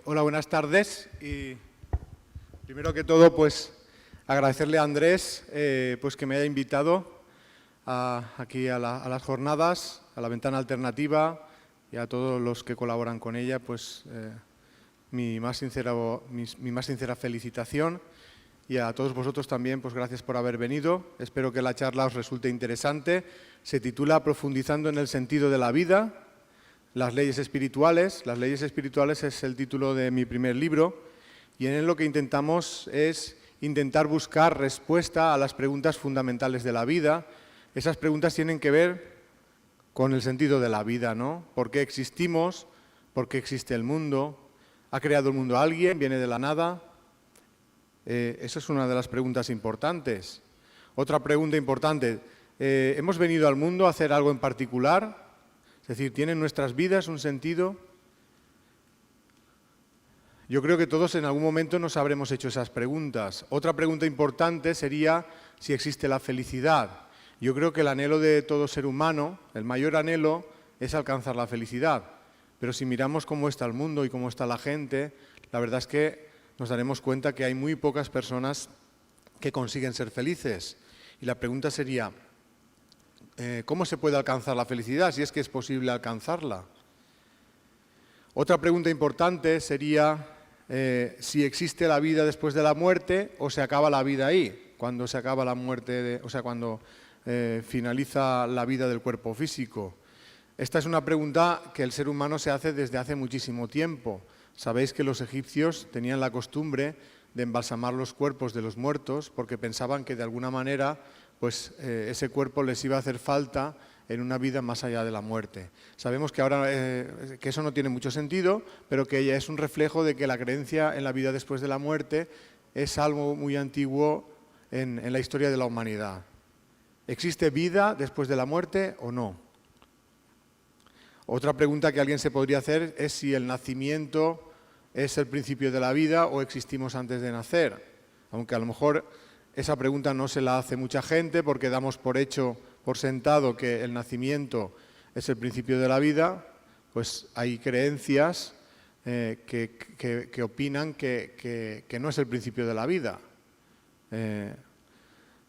Hola, buenas tardes. Y primero que todo, pues agradecerle a Andrés pues que me haya invitado aquí a las jornadas, a la ventana alternativa y a todos los que colaboran con ella, pues mi más sincera felicitación, y a todos vosotros también, pues gracias por haber venido. Espero que la charla os resulte interesante. Se titula Profundizando en el sentido de la vida, las leyes espirituales. Las leyes espirituales es el título de mi primer libro, y en él lo que intentamos es buscar respuesta a las preguntas fundamentales de la vida. Esas preguntas tienen que ver con el sentido de la vida, ¿no? ¿Por qué existimos? ¿Por qué existe el mundo? ¿Ha creado el mundo alguien? ¿Viene de la nada? Esa es una de las preguntas importantes. Otra pregunta importante, ¿hemos venido al mundo a hacer algo en particular? Es decir, ¿tienen nuestras vidas un sentido? Yo creo que todos en algún momento nos habremos hecho esas preguntas. Otra pregunta importante sería si existe la felicidad. Yo creo que el anhelo de todo ser humano, el mayor anhelo, es alcanzar la felicidad. Pero si miramos cómo está el mundo y cómo está la gente, la verdad es que nos daremos cuenta que hay muy pocas personas que consiguen ser felices. Y la pregunta sería, ¿cómo se puede alcanzar la felicidad, si es que es posible alcanzarla? Otra pregunta importante sería si existe la vida después de la muerte o se acaba la vida ahí, cuando se acaba la muerte, cuando finaliza la vida del cuerpo físico. Esta es una pregunta que el ser humano se hace desde hace muchísimo tiempo. Sabéis que los egipcios tenían la costumbre de embalsamar los cuerpos de los muertos porque pensaban que de alguna manera pues, ese cuerpo les iba a hacer falta en una vida más allá de la muerte. Sabemos que ahora que eso no tiene mucho sentido, pero que ella es un reflejo de que la creencia en la vida después de la muerte es algo muy antiguo en la historia de la humanidad. ¿Existe vida después de la muerte o no? Otra pregunta que alguien se podría hacer es si el nacimiento es el principio de la vida o existimos antes de nacer. Aunque a lo mejor esa pregunta no se la hace mucha gente porque damos por sentado que el nacimiento es el principio de la vida, pues hay creencias que opinan que no es el principio de la vida.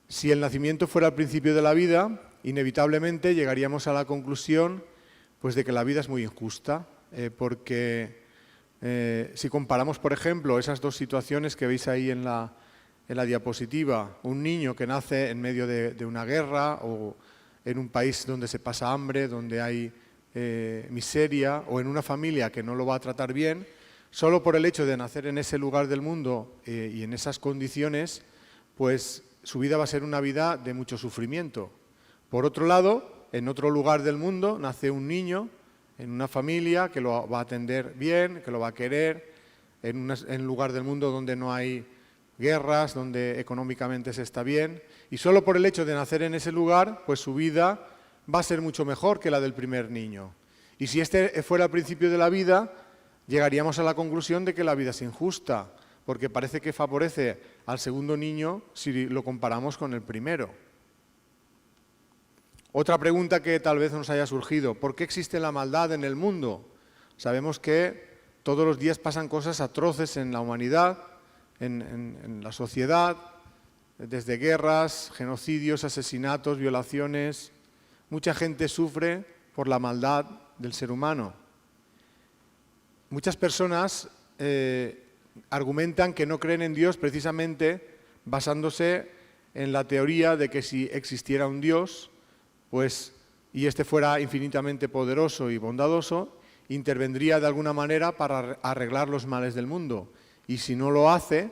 Si el nacimiento fuera el principio de la vida, inevitablemente llegaríamos a la conclusión pues, de que la vida es muy injusta, porque si comparamos, por ejemplo, esas dos situaciones que veis ahí en la diapositiva, un niño que nace en medio de una guerra o en un país donde se pasa hambre, donde hay miseria, o en una familia que no lo va a tratar bien, solo por el hecho de nacer en ese lugar del mundo y en esas condiciones, pues su vida va a ser una vida de mucho sufrimiento. Por otro lado, en otro lugar del mundo nace un niño en una familia que lo va a atender bien, que lo va a querer, en un lugar del mundo donde no hay guerras, donde económicamente se está bien, y solo por el hecho de nacer en ese lugar, pues su vida va a ser mucho mejor que la del primer niño. Y si este fuera el principio de la vida, llegaríamos a la conclusión de que la vida es injusta, porque parece que favorece al segundo niño si lo comparamos con el primero. Otra pregunta que tal vez nos haya surgido, ¿por qué existe la maldad en el mundo? Sabemos que todos los días pasan cosas atroces en la humanidad, en la sociedad, desde guerras, genocidios, asesinatos, violaciones. Mucha gente sufre por la maldad del ser humano. Muchas personas argumentan que no creen en Dios precisamente basándose en la teoría de que si existiera un Dios, pues, y este fuera infinitamente poderoso y bondadoso, intervendría de alguna manera para arreglar los males del mundo. Y si no lo hace,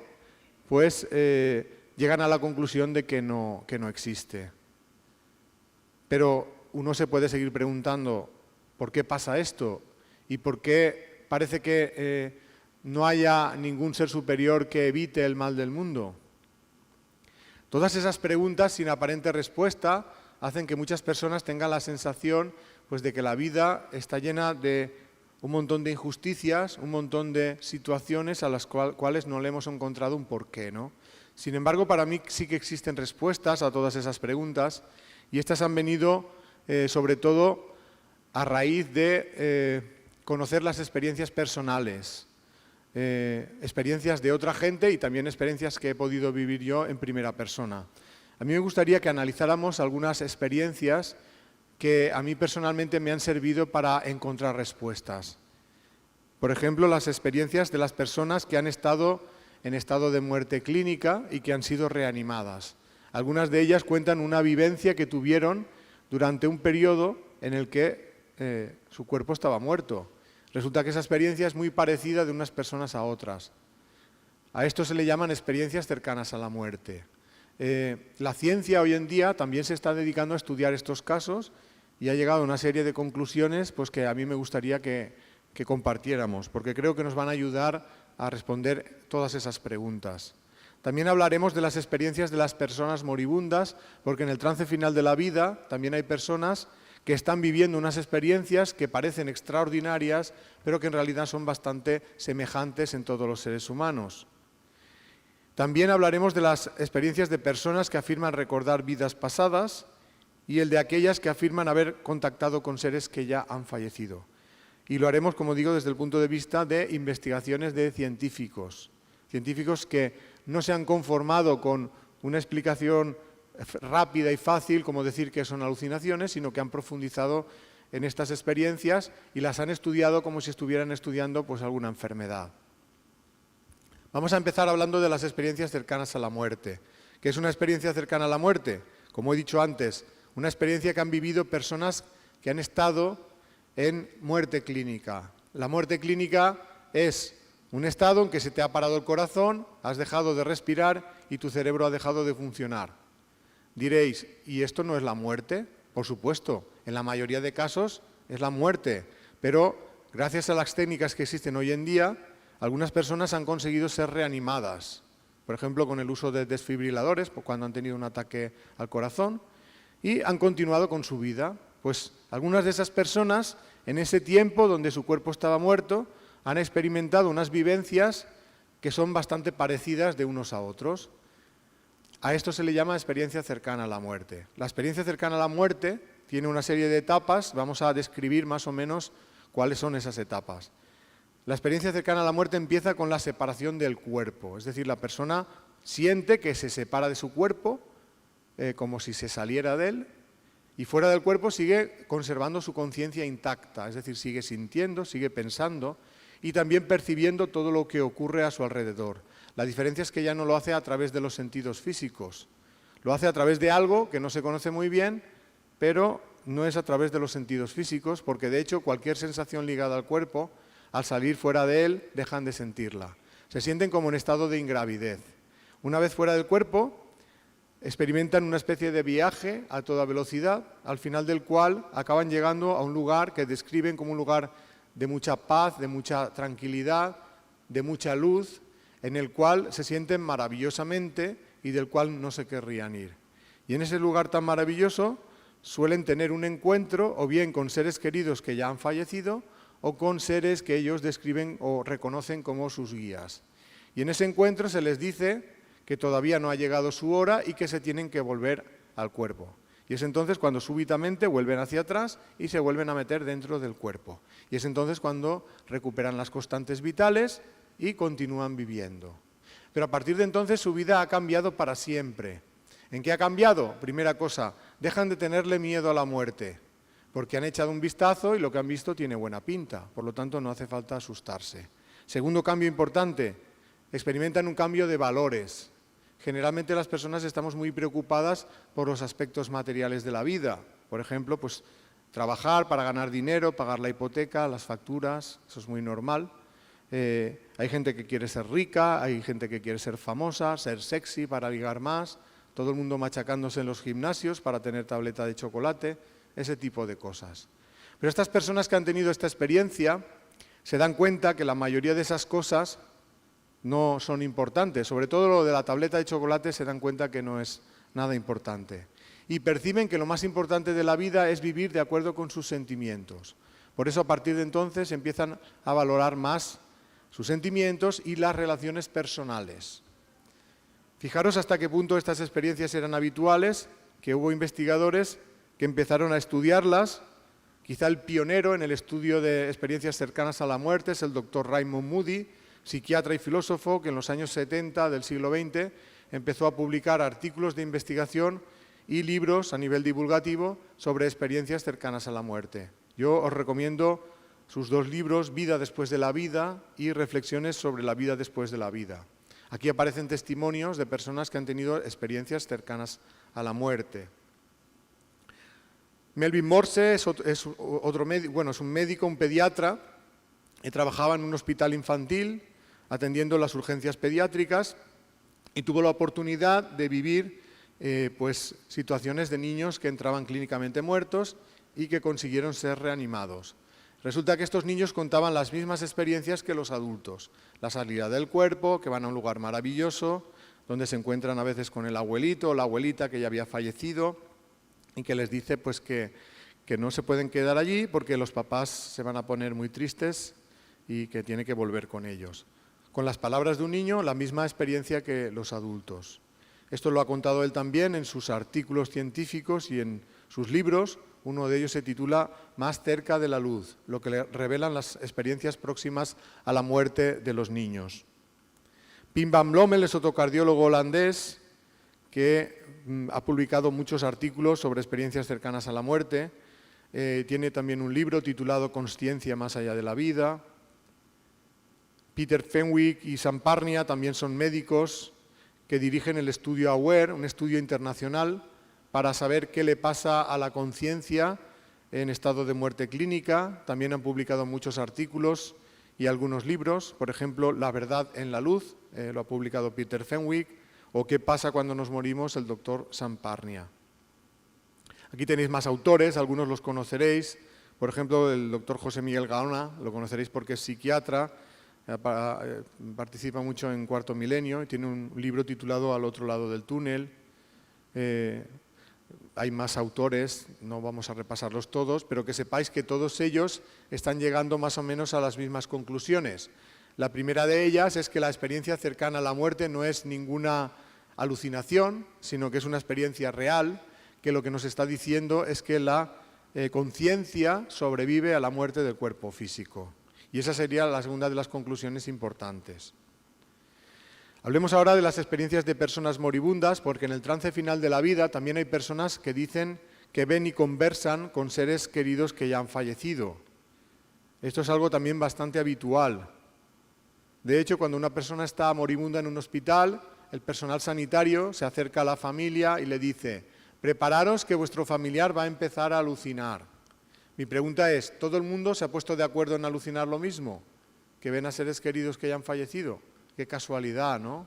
pues llegan a la conclusión de que no existe. Pero uno se puede seguir preguntando ¿por qué pasa esto? ¿Y por qué parece que no haya ningún ser superior que evite el mal del mundo? Todas esas preguntas sin aparente respuesta hacen que muchas personas tengan la sensación pues, de que la vida está llena de un montón de injusticias, un montón de situaciones a las cuales no le hemos encontrado un porqué, ¿no? Sin embargo, para mí sí que existen respuestas a todas esas preguntas y estas han venido sobre todo a raíz de conocer las experiencias personales, experiencias de otra gente y también experiencias que he podido vivir yo en primera persona. A mí me gustaría que analizáramos algunas experiencias que a mí personalmente me han servido para encontrar respuestas. Por ejemplo, las experiencias de las personas que han estado en estado de muerte clínica y que han sido reanimadas. Algunas de ellas cuentan una vivencia que tuvieron durante un periodo en el que su cuerpo estaba muerto. Resulta que esa experiencia es muy parecida de unas personas a otras. A esto se le llaman experiencias cercanas a la muerte. La ciencia hoy en día también se está dedicando a estudiar estos casos y ha llegado a una serie de conclusiones pues, que a mí me gustaría que compartiéramos, porque creo que nos van a ayudar a responder todas esas preguntas. También hablaremos de las experiencias de las personas moribundas, porque en el trance final de la vida también hay personas que están viviendo unas experiencias que parecen extraordinarias, pero que en realidad son bastante semejantes en todos los seres humanos. También hablaremos de las experiencias de personas que afirman recordar vidas pasadas y el de aquellas que afirman haber contactado con seres que ya han fallecido. Y lo haremos, como digo, desde el punto de vista de investigaciones de científicos. Científicos que no se han conformado con una explicación rápida y fácil, como decir que son alucinaciones, sino que han profundizado en estas experiencias y las han estudiado como si estuvieran estudiando pues, alguna enfermedad. Vamos a empezar hablando de las experiencias cercanas a la muerte. ¿Qué es una experiencia cercana a la muerte? Como he dicho antes, una experiencia que han vivido personas que han estado en muerte clínica. La muerte clínica es un estado en que se te ha parado el corazón, has dejado de respirar y tu cerebro ha dejado de funcionar. Diréis, ¿y esto no es la muerte? Por supuesto, en la mayoría de casos es la muerte, pero gracias a las técnicas que existen hoy en día, algunas personas han conseguido ser reanimadas, por ejemplo, con el uso de desfibriladores, cuando han tenido un ataque al corazón, y han continuado con su vida. Pues algunas de esas personas, en ese tiempo donde su cuerpo estaba muerto, han experimentado unas vivencias que son bastante parecidas de unos a otros. A esto se le llama experiencia cercana a la muerte. La experiencia cercana a la muerte tiene una serie de etapas, vamos a describir más o menos cuáles son esas etapas. La experiencia cercana a la muerte empieza con la separación del cuerpo, es decir, la persona siente que se separa de su cuerpo, como si se saliera de él, y fuera del cuerpo sigue conservando su conciencia intacta, es decir, sigue sintiendo, sigue pensando y también percibiendo todo lo que ocurre a su alrededor. La diferencia es que ya no lo hace a través de los sentidos físicos, lo hace a través de algo que no se conoce muy bien, pero no es a través de los sentidos físicos, porque de hecho cualquier sensación ligada al cuerpo, al salir fuera de él, dejan de sentirla. Se sienten como en estado de ingravidez. Una vez fuera del cuerpo, experimentan una especie de viaje a toda velocidad, al final del cual acaban llegando a un lugar que describen como un lugar de mucha paz, de mucha tranquilidad, de mucha luz, en el cual se sienten maravillosamente y del cual no se querrían ir. Y en ese lugar tan maravilloso suelen tener un encuentro o bien con seres queridos que ya han fallecido o con seres que ellos describen o reconocen como sus guías. Y en ese encuentro se les dice que todavía no ha llegado su hora y que se tienen que volver al cuerpo. Y es entonces cuando súbitamente vuelven hacia atrás y se vuelven a meter dentro del cuerpo. Y es entonces cuando recuperan las constantes vitales y continúan viviendo. Pero a partir de entonces su vida ha cambiado para siempre. ¿En qué ha cambiado? Primera cosa, dejan de tenerle miedo a la muerte, porque han echado un vistazo y lo que han visto tiene buena pinta, por lo tanto no hace falta asustarse. Segundo cambio importante, experimentan un cambio de valores. Generalmente las personas estamos muy preocupadas por los aspectos materiales de la vida. Por ejemplo, pues trabajar para ganar dinero, pagar la hipoteca, las facturas, eso es muy normal. Hay gente que quiere ser rica, hay gente que quiere ser famosa, ser sexy para ligar más, todo el mundo machacándose en los gimnasios para tener tableta de chocolate, ese tipo de cosas. Pero estas personas que han tenido esta experiencia se dan cuenta que la mayoría de esas cosas no son importantes, sobre todo lo de la tableta de chocolate se dan cuenta que no es nada importante. Y perciben que lo más importante de la vida es vivir de acuerdo con sus sentimientos. Por eso a partir de entonces empiezan a valorar más sus sentimientos y las relaciones personales. Fijaros hasta qué punto estas experiencias eran habituales, que hubo investigadores que empezaron a estudiarlas. Quizá el pionero en el estudio de experiencias cercanas a la muerte es el doctor Raymond Moody, psiquiatra y filósofo que en los años 70 del siglo XX empezó a publicar artículos de investigación y libros a nivel divulgativo sobre experiencias cercanas a la muerte. Yo os recomiendo sus dos libros, Vida después de la vida y Reflexiones sobre la vida después de la vida. Aquí aparecen testimonios de personas que han tenido experiencias cercanas a la muerte. Melvin Morse es un médico, un pediatra, que trabajaba en un hospital infantil atendiendo las urgencias pediátricas y tuvo la oportunidad de vivir situaciones de niños que entraban clínicamente muertos y que consiguieron ser reanimados. Resulta que estos niños contaban las mismas experiencias que los adultos. La salida del cuerpo, que van a un lugar maravilloso, donde se encuentran a veces con el abuelito o la abuelita que ya había fallecido y que les dice pues, que no se pueden quedar allí porque los papás se van a poner muy tristes y que tiene que volver con ellos. Con las palabras de un niño, la misma experiencia que los adultos. Esto lo ha contado él también en sus artículos científicos y en sus libros. Uno de ellos se titula Más cerca de la luz, lo que le revelan las experiencias próximas a la muerte de los niños. Pim van Blommel es otro cardiólogo holandés que ha publicado muchos artículos sobre experiencias cercanas a la muerte. Tiene también un libro titulado Consciencia más allá de la vida. Peter Fenwick y Sam Parnia también son médicos que dirigen el estudio AWARE, un estudio internacional para saber qué le pasa a la conciencia en estado de muerte clínica. También han publicado muchos artículos y algunos libros, por ejemplo, La verdad en la luz, lo ha publicado Peter Fenwick, o ¿Qué pasa cuando nos morimos?, el doctor Sam Parnia. Aquí tenéis más autores, algunos los conoceréis, por ejemplo, el doctor José Miguel Gaona, lo conoceréis porque es psiquiatra, participa mucho en Cuarto Milenio y tiene un libro titulado Al otro lado del túnel. Hay más autores, no vamos a repasarlos todos, pero que sepáis que todos ellos están llegando más o menos a las mismas conclusiones. La primera de ellas es que la experiencia cercana a la muerte no es ninguna alucinación, sino que es una experiencia real, que lo que nos está diciendo es que la conciencia sobrevive a la muerte del cuerpo físico. Y esa sería la segunda de las conclusiones importantes. Hablemos ahora de las experiencias de personas moribundas, porque en el trance final de la vida también hay personas que dicen que ven y conversan con seres queridos que ya han fallecido. Esto es algo también bastante habitual. De hecho, cuando una persona está moribunda en un hospital, el personal sanitario se acerca a la familia y le dice: prepararos que vuestro familiar va a empezar a alucinar. Mi pregunta es, ¿todo el mundo se ha puesto de acuerdo en alucinar lo mismo? ¿Que ven a seres queridos que ya han fallecido? Qué casualidad, ¿no?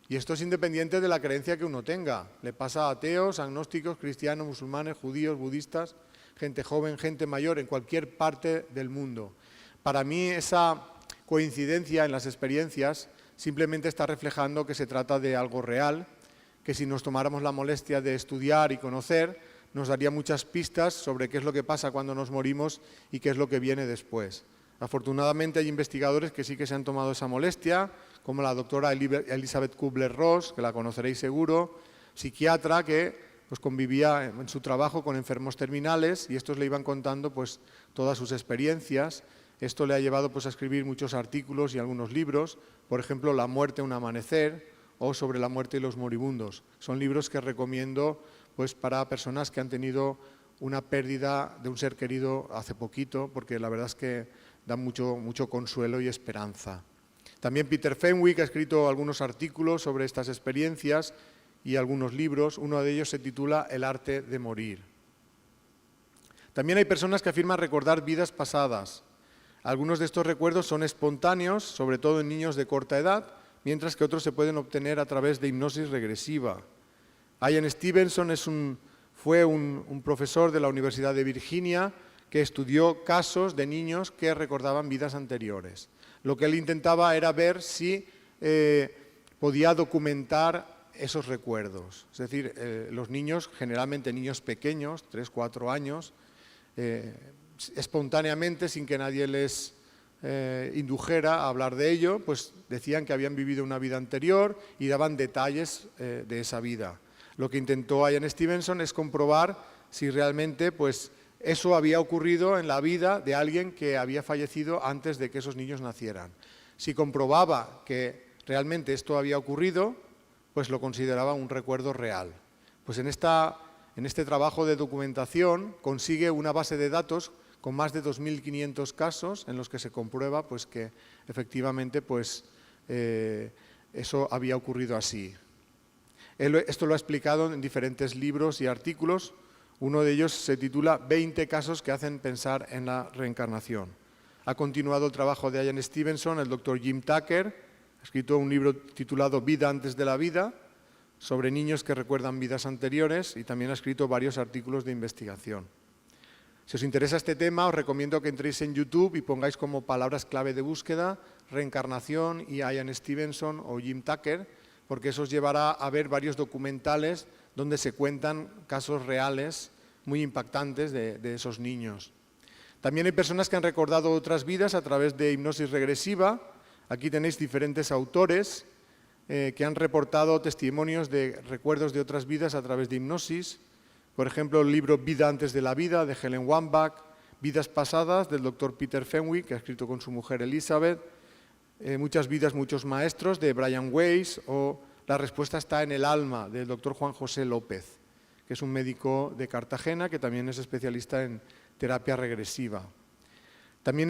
Y esto es independiente de la creencia que uno tenga. Le pasa a ateos, agnósticos, cristianos, musulmanes, judíos, budistas, gente joven, gente mayor, en cualquier parte del mundo. Para mí esa coincidencia en las experiencias simplemente está reflejando que se trata de algo real, que si nos tomáramos la molestia de estudiar y conocer, nos daría muchas pistas sobre qué es lo que pasa cuando nos morimos y qué es lo que viene después. Afortunadamente hay investigadores que sí que se han tomado esa molestia, como la doctora Elizabeth Kubler-Ross, que la conoceréis seguro, psiquiatra que pues, convivía en su trabajo con enfermos terminales y estos le iban contando pues, todas sus experiencias. Esto le ha llevado pues, a escribir muchos artículos y algunos libros, por ejemplo, La muerte, un amanecer, o Sobre la muerte y los moribundos. Son libros que recomiendo pues, para personas que han tenido una pérdida de un ser querido hace poquito, porque la verdad es que dan mucho consuelo y esperanza. También Peter Fenwick ha escrito algunos artículos sobre estas experiencias y algunos libros. Uno de ellos se titula El arte de morir. También hay personas que afirman recordar vidas pasadas. Algunos de estos recuerdos son espontáneos, sobre todo en niños de corta edad, mientras que otros se pueden obtener a través de hipnosis regresiva. Ian Stevenson fue un profesor de la Universidad de Virginia que estudió casos de niños que recordaban vidas anteriores. Lo que él intentaba era ver si podía documentar esos recuerdos. Es decir, los niños, generalmente niños pequeños, 3, 4 años, espontáneamente, sin que nadie les indujera a hablar de ello, pues decían que habían vivido una vida anterior y daban detalles de esa vida. Lo que intentó Ian Stevenson es comprobar si realmente pues, eso había ocurrido en la vida de alguien que había fallecido antes de que esos niños nacieran. Si comprobaba que realmente esto había ocurrido, pues lo consideraba un recuerdo real. Pues en este trabajo de documentación consigue una base de datos con más de 2.500 casos en los que se comprueba pues, que efectivamente pues, eso había ocurrido así. Esto lo ha explicado en diferentes libros y artículos. Uno de ellos se titula 20 casos que hacen pensar en la reencarnación. Ha continuado el trabajo de Ian Stevenson, el doctor Jim Tucker, ha escrito un libro titulado Vida antes de la vida, sobre niños que recuerdan vidas anteriores, y también ha escrito varios artículos de investigación. Si os interesa este tema, os recomiendo que entréis en YouTube y pongáis como palabras clave de búsqueda reencarnación y Ian Stevenson o Jim Tucker, porque eso os llevará a ver varios documentales donde se cuentan casos reales muy impactantes de esos niños. También hay personas que han recordado otras vidas a través de hipnosis regresiva. Aquí tenéis diferentes autores que han reportado testimonios de recuerdos de otras vidas a través de hipnosis. Por ejemplo, el libro Vida antes de la vida, de Helen Wambach, Vidas pasadas, del doctor Peter Fenwick, que ha escrito con su mujer Elizabeth, Muchas vidas, muchos maestros, de Brian Weiss, o La respuesta está en el alma, del doctor Juan José López, que es un médico de Cartagena que también es especialista en terapia regresiva. También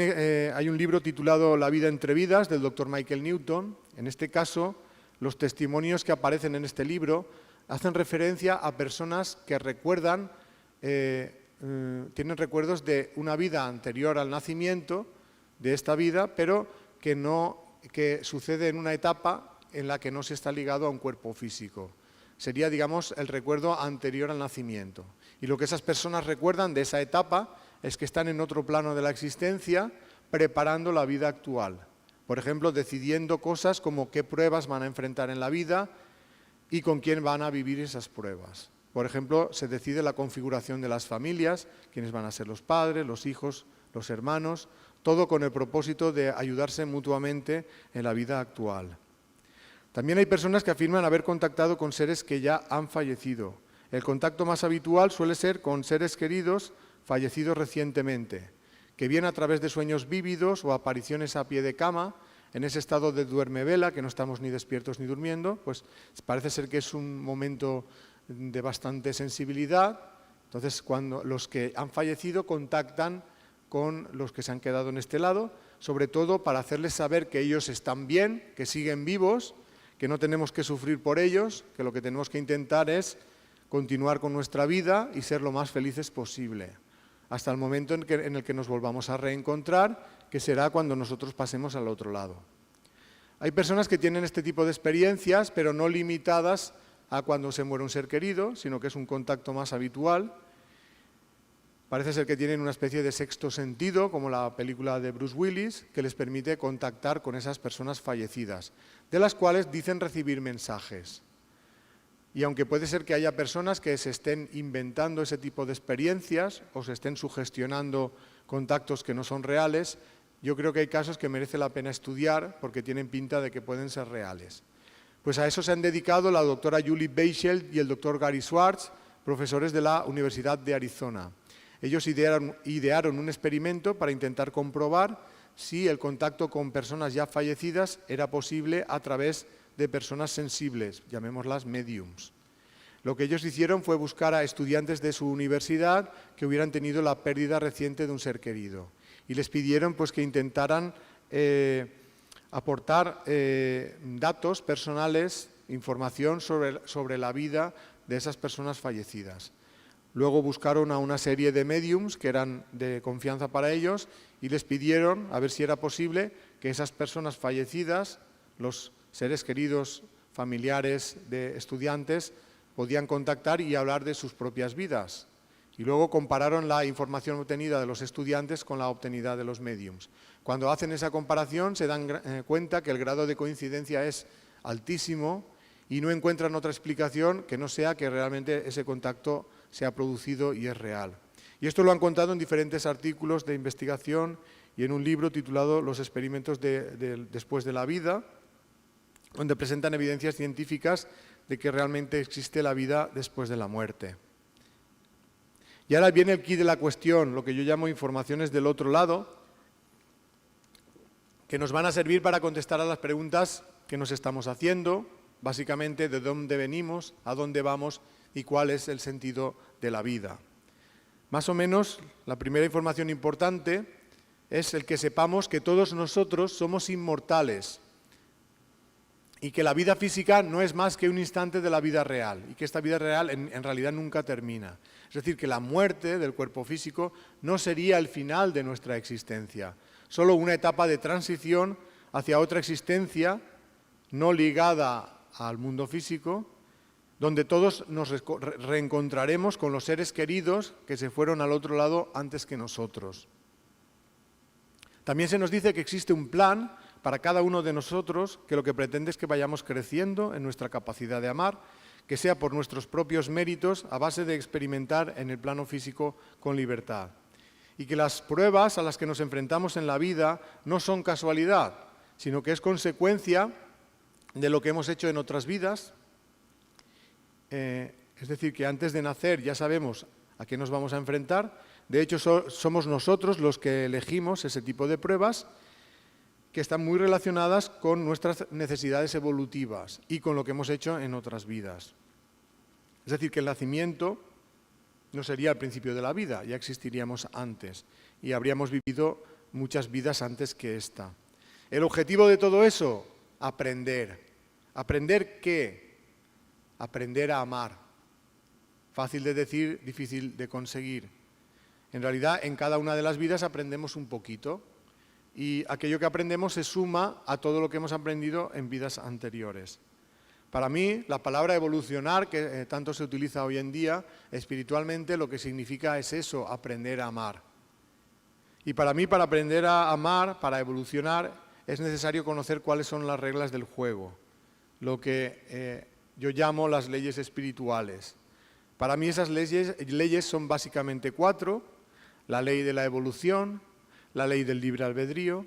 hay un libro titulado La vida entre vidas, del doctor Michael Newton. En este caso, los testimonios que aparecen en este libro hacen referencia a personas que recuerdan, tienen recuerdos de una vida anterior al nacimiento, de esta vida, pero que sucede en una etapa en la que no se está ligado a un cuerpo físico. Sería, digamos, el recuerdo anterior al nacimiento. Y lo que esas personas recuerdan de esa etapa es que están en otro plano de la existencia preparando la vida actual. Por ejemplo, decidiendo cosas como qué pruebas van a enfrentar en la vida y con quién van a vivir esas pruebas. Por ejemplo, se decide la configuración de las familias, quiénes van a ser los padres, los hijos, los hermanos, todo con el propósito de ayudarse mutuamente en la vida actual. También hay personas que afirman haber contactado con seres que ya han fallecido. El contacto más habitual suele ser con seres queridos fallecidos recientemente, que bien a través de sueños vívidos o apariciones a pie de cama, en ese estado de duerme-vela, que no estamos ni despiertos ni durmiendo, pues parece ser que es un momento de bastante sensibilidad. Entonces, cuando los que han fallecido contactan con los que se han quedado en este lado, sobre todo para hacerles saber que ellos están bien, que siguen vivos, que no tenemos que sufrir por ellos, que lo que tenemos que intentar es continuar con nuestra vida y ser lo más felices posible, hasta el momento en el que nos volvamos a reencontrar, que será cuando nosotros pasemos al otro lado. Hay personas que tienen este tipo de experiencias, pero no limitadas a cuando se muere un ser querido, sino que es un contacto más habitual. Parece ser que tienen una especie de sexto sentido, como la película de Bruce Willis, que les permite contactar con esas personas fallecidas, de las cuales dicen recibir mensajes. Y aunque puede ser que haya personas que se estén inventando ese tipo de experiencias o se estén sugestionando contactos que no son reales, yo creo que hay casos que merece la pena estudiar porque tienen pinta de que pueden ser reales. Pues a eso se han dedicado la doctora Julie Beischel y el doctor Gary Schwartz, profesores de la Universidad de Arizona. Ellos idearon un experimento para intentar comprobar si el contacto con personas ya fallecidas era posible a través de personas sensibles, llamémoslas mediums. Lo que ellos hicieron fue buscar a estudiantes de su universidad que hubieran tenido la pérdida reciente de un ser querido y les pidieron pues, que intentaran aportar datos personales, información sobre la vida de esas personas fallecidas. Luego buscaron a una serie de mediums que eran de confianza para ellos y les pidieron a ver si era posible que esas personas fallecidas, los seres queridos, familiares de estudiantes, podían contactar y hablar de sus propias vidas. Y luego compararon la información obtenida de los estudiantes con la obtenida de los mediums. Cuando hacen esa comparación se dan cuenta que el grado de coincidencia es altísimo y no encuentran otra explicación que no sea que realmente ese contacto se ha producido y es real. Y esto lo han contado en diferentes artículos de investigación y en un libro titulado Los experimentos después de la vida, donde presentan evidencias científicas de que realmente existe la vida después de la muerte. Y ahora viene el quid de la cuestión, lo que yo llamo informaciones del otro lado, que nos van a servir para contestar a las preguntas que nos estamos haciendo, básicamente de dónde venimos, a dónde vamos y cuál es el sentido de la vida. Más o menos, la primera información importante es el que sepamos que todos nosotros somos inmortales y que la vida física no es más que un instante de la vida real y que esta vida real en realidad nunca termina. Es decir, que la muerte del cuerpo físico no sería el final de nuestra existencia, solo una etapa de transición hacia otra existencia no ligada al mundo físico, donde todos nos reencontraremos con los seres queridos que se fueron al otro lado antes que nosotros. También se nos dice que existe un plan para cada uno de nosotros que lo que pretende es que vayamos creciendo en nuestra capacidad de amar, que sea por nuestros propios méritos a base de experimentar en el plano físico con libertad. Y que las pruebas a las que nos enfrentamos en la vida no son casualidad, sino que es consecuencia de lo que hemos hecho en otras vidas. Es decir, que antes de nacer ya sabemos a qué nos vamos a enfrentar. De hecho, somos nosotros los que elegimos ese tipo de pruebas que están muy relacionadas con nuestras necesidades evolutivas y con lo que hemos hecho en otras vidas. Es decir, que el nacimiento no sería el principio de la vida, ya existiríamos antes y habríamos vivido muchas vidas antes que esta. El objetivo de todo eso, aprender. ¿Aprender qué? Aprender a amar. Fácil de decir, difícil de conseguir. En realidad, en cada una de las vidas aprendemos un poquito y aquello que aprendemos se suma a todo lo que hemos aprendido en vidas anteriores. Para mí, la palabra evolucionar, que tanto se utiliza hoy en día, espiritualmente lo que significa es eso, aprender a amar. Y para mí, para aprender a amar, para evolucionar, es necesario conocer cuáles son las reglas del juego, lo que yo llamo las leyes espirituales. Para mí esas leyes son básicamente 4, la ley de la evolución, la ley del libre albedrío,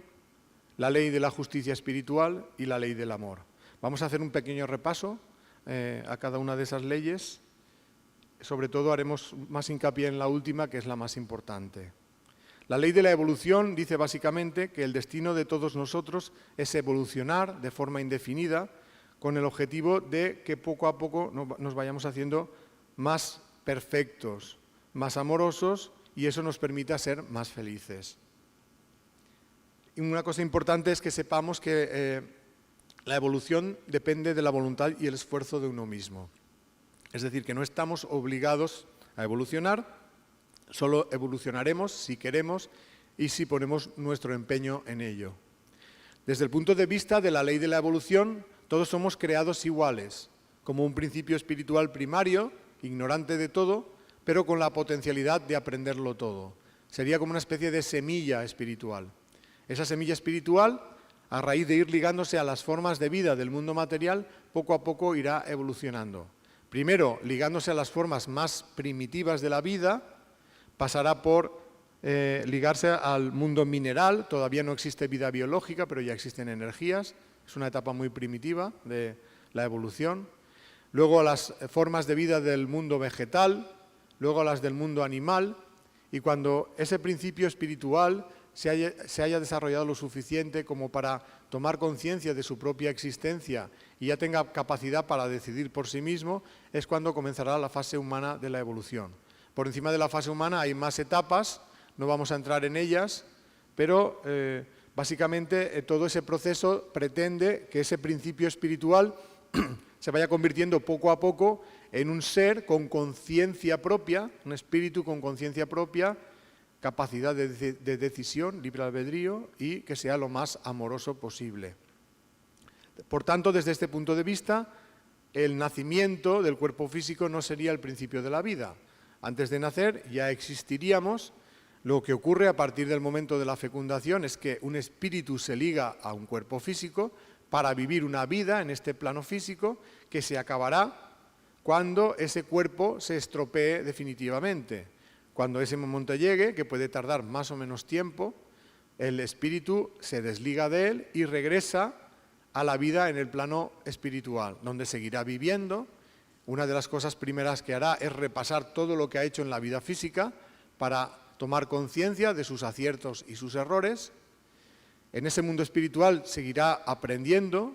la ley de la justicia espiritual y la ley del amor. Vamos a hacer un pequeño repaso a cada una de esas leyes. Sobre todo haremos más hincapié en la última, que es la más importante. La ley de la evolución dice básicamente que el destino de todos nosotros es evolucionar de forma indefinida con el objetivo de que poco a poco nos vayamos haciendo más perfectos, más amorosos y eso nos permita ser más felices. Y una cosa importante es que sepamos que la evolución depende de la voluntad y el esfuerzo de uno mismo. Es decir, que no estamos obligados a evolucionar, solo evolucionaremos si queremos y si ponemos nuestro empeño en ello. Desde el punto de vista de la ley de la evolución, todos somos creados iguales, como un principio espiritual primario, ignorante de todo, pero con la potencialidad de aprenderlo todo. Sería como una especie de semilla espiritual. Esa semilla espiritual, a raíz de ir ligándose a las formas de vida del mundo material, poco a poco irá evolucionando. Primero, ligándose a las formas más primitivas de la vida, pasará por ligarse al mundo mineral. Todavía no existe vida biológica, pero ya existen energías. Es una etapa muy primitiva de la evolución. Luego a las formas de vida del mundo vegetal, luego a las del mundo animal, y cuando ese principio espiritual se haya desarrollado lo suficiente como para tomar conciencia de su propia existencia y ya tenga capacidad para decidir por sí mismo, es cuando comenzará la fase humana de la evolución. Por encima de la fase humana hay más etapas, no vamos a entrar en ellas, pero básicamente todo ese proceso pretende que ese principio espiritual se vaya convirtiendo poco a poco en un ser con conciencia propia, un espíritu con conciencia propia, capacidad de decisión, libre albedrío y que sea lo más amoroso posible. Por tanto, desde este punto de vista, el nacimiento del cuerpo físico no sería el principio de la vida. Antes de nacer ya existiríamos. Lo que ocurre a partir del momento de la fecundación es que un espíritu se liga a un cuerpo físico para vivir una vida en este plano físico que se acabará cuando ese cuerpo se estropee definitivamente. Cuando ese momento llegue, que puede tardar más o menos tiempo, el espíritu se desliga de él y regresa a la vida en el plano espiritual, donde seguirá viviendo. Una de las cosas primeras que hará es repasar todo lo que ha hecho en la vida física para tomar conciencia de sus aciertos y sus errores. En ese mundo espiritual seguirá aprendiendo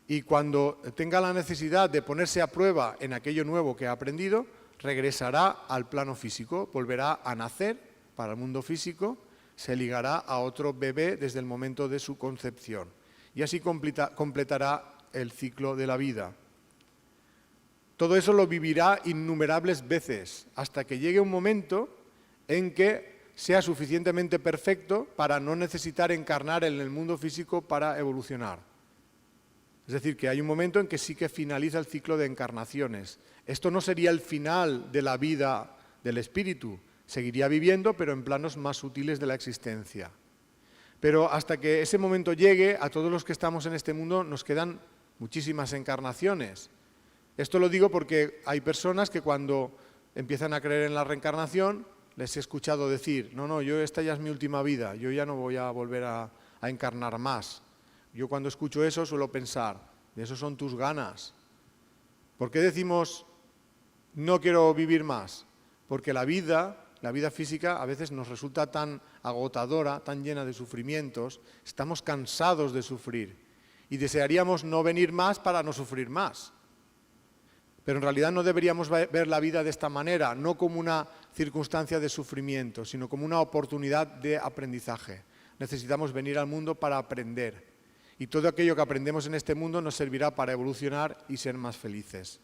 y cuando tenga la necesidad de ponerse a prueba en aquello nuevo que ha aprendido, regresará al plano físico, volverá a nacer para el mundo físico, se ligará a otro bebé desde el momento de su concepción y así completará el ciclo de la vida. Todo eso lo vivirá innumerables veces hasta que llegue un momento en que sea suficientemente perfecto para no necesitar encarnar en el mundo físico para evolucionar. Es decir, que hay un momento en que sí que finaliza el ciclo de encarnaciones. Esto no sería el final de la vida del espíritu, seguiría viviendo, pero en planos más sutiles de la existencia. Pero hasta que ese momento llegue, a todos los que estamos en este mundo nos quedan muchísimas encarnaciones. Esto lo digo porque hay personas que cuando empiezan a creer en la reencarnación, les he escuchado decir, no, esta ya es mi última vida, yo ya no voy a volver a encarnar más. Yo cuando escucho eso suelo pensar, eso son tus ganas. ¿Por qué decimos, no quiero vivir más? Porque la vida física a veces nos resulta tan agotadora, tan llena de sufrimientos, estamos cansados de sufrir y desearíamos no venir más para no sufrir más. Pero en realidad no deberíamos ver la vida de esta manera, no como una circunstancia de sufrimiento, sino como una oportunidad de aprendizaje. Necesitamos venir al mundo para aprender. Y todo aquello que aprendemos en este mundo nos servirá para evolucionar y ser más felices.